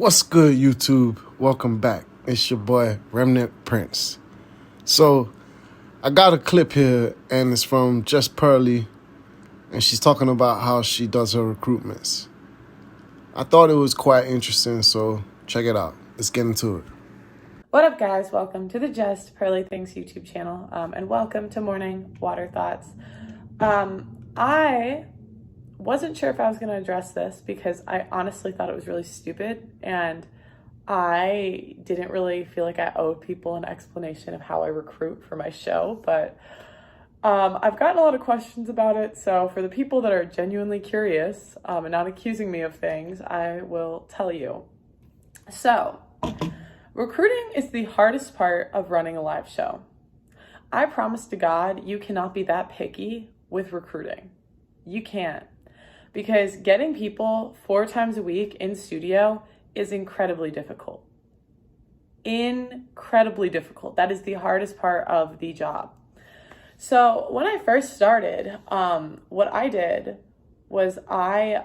What's good, YouTube? Welcome back. It's your boy, Remnant Prince. So, I got a clip here, and it's from Just Pearly, and she's talking about how she does her recruitments. I thought it was quite interesting, so check it out. Let's get into it. What up, guys? Welcome to the Just Pearly Things YouTube channel, and welcome to Morning Water Thoughts. I wasn't sure if I was going to address this because I honestly thought it was really stupid, and I didn't really feel like I owed people an explanation of how I recruit for my show, but I've gotten a lot of questions about it, so for the people that are genuinely curious and not accusing me of things, I will tell you. So, recruiting is the hardest part of running a live show. I promise to God, you cannot be that picky with recruiting. You can't. Because getting people 4 times a week in studio is incredibly difficult. Incredibly difficult. That is the hardest part of the job. So when I first started, what I did was I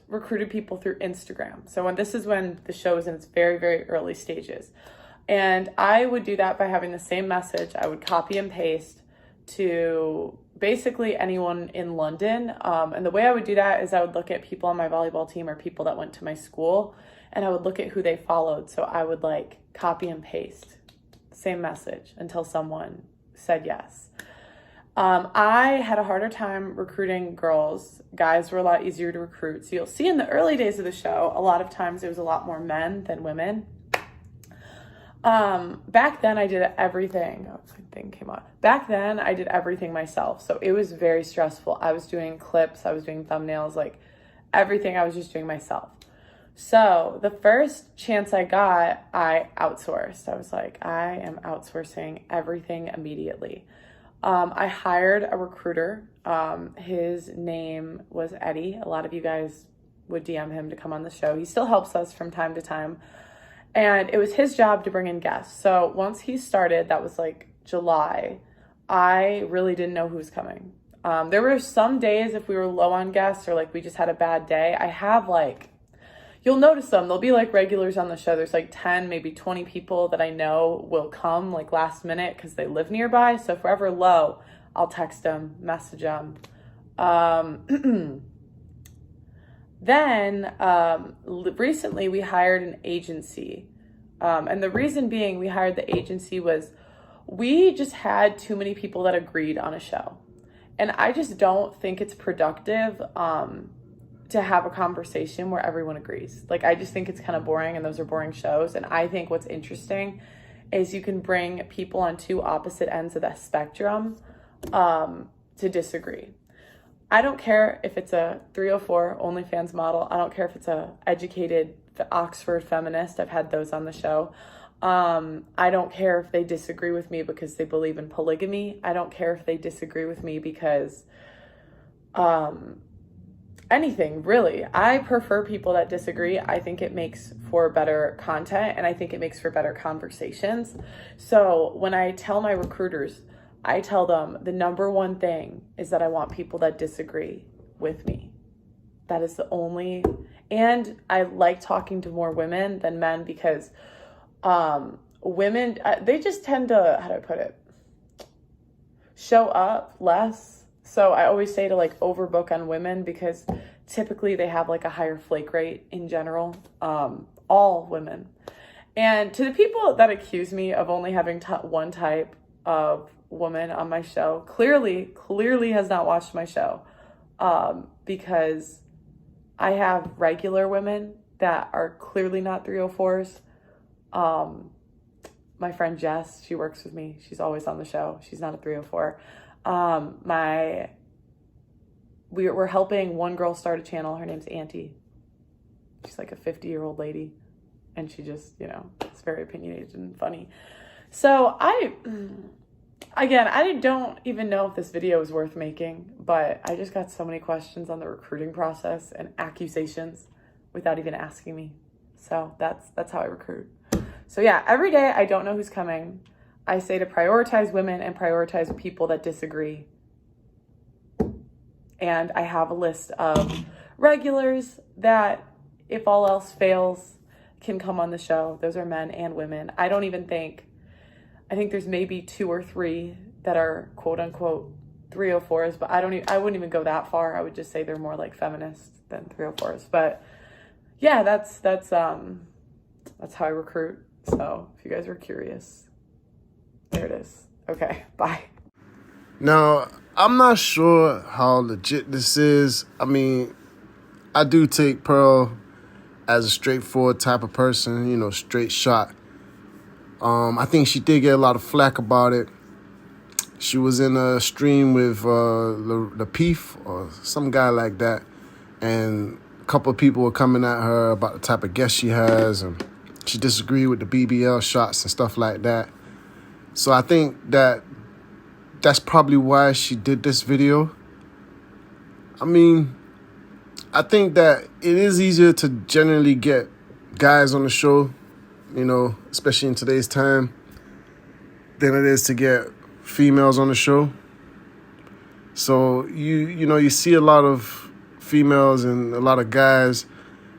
recruited people through Instagram. So this is when the show is in its very, very early stages. And I would do that by having the same message. I would copy and paste to basically anyone in London. And the way I would do that is I would look at people on my volleyball team or people that went to my school, and I would look at who they followed. So I would copy and paste same message until someone said yes. I had a harder time recruiting girls. Guys were a lot easier to recruit. So you'll see in the early days of the show, a lot of times it was a lot more men than women. Back then I did everything. Oh, thing came on. Back then I did everything myself. So it was very stressful. I was doing clips, I was doing thumbnails, everything I was just doing myself. So the first chance I got, I outsourced. I was like, I am outsourcing everything immediately. I hired a recruiter. His name was Eddie. A lot of you guys would DM him to come on the show. He still helps us from time to time. And it was his job to bring in guests. So once he started, that was July, I really didn't know who was coming. There were some days if we were low on guests or we just had a bad day, I have you'll notice them. They'll be regulars on the show. There's 10, maybe 20 people that I know will come last minute because they live nearby. So if we're ever low, I'll text them, message them. Then recently we hired an agency. And the reason being we hired the agency was we just had too many people that agreed on a show. And I just don't think it's productive to have a conversation where everyone agrees. I just think it's kind of boring, and those are boring shows. And I think what's interesting is you can bring people on 2 opposite ends of the spectrum to disagree. I don't care if it's a 304 OnlyFans model. I don't care if it's a educated Oxford feminist. I've had those on the show. I don't care if they disagree with me because they believe in polygamy. I don't care if they disagree with me because anything, really. I prefer people that disagree. I think it makes for better content, and I think it makes for better conversations. So when I tell my recruiters, I tell them the number one thing is that I want people that disagree with me. That is the only, and I like talking to more women than men because women, they just tend to, how do I put it, show up less. So I always say to overbook on women because typically they have a higher flake rate in general, all women. And to the people that accuse me of only having one type of woman on my show, clearly has not watched my show, because I have regular women that are clearly not 304s. My friend Jess, she works with me. She's always on the show. She's not a 304. We're helping one girl start a channel. Her name's Auntie. She's a 50-year-old lady, and she just, it's very opinionated and funny. So I don't even know if this video is worth making, but I just got so many questions on the recruiting process and accusations without even asking me. So that's how I recruit. So yeah, every day I don't know who's coming. I say to prioritize women and prioritize people that disagree. And I have a list of regulars that, if all else fails, can come on the show. Those are men and women. I think there's maybe 2 or 3 that are quote unquote 304s, but I wouldn't even go that far. I would just say they're more like feminists than 304s. But yeah, that's how I recruit. So if you guys were curious, there it is. Okay, bye. Now, I'm not sure how legit this is. I mean, I do take Pearl as a straightforward type of person, you know, straight shot. I think she did get a lot of flack about it. She was in a stream with the Peef or some guy like that, and a couple of people were coming at her about the type of guest she has, and she disagreed with the BBL shots and stuff like that. So I think that's probably why she did this video. I mean, I think that it is easier to generally get guys on the show, you know, especially in today's time, than it is to get females on the show. So you see a lot of females and a lot of guys,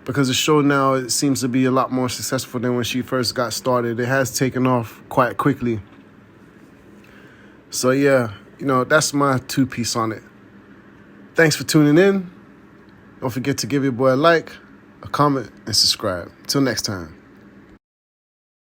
because the show now, it seems to be a lot more successful than when she first got started. It has taken off quite quickly. So yeah, you know, that's my 2-piece on it. Thanks for tuning in. Don't forget to give your boy a like, a comment, and subscribe. Till next time.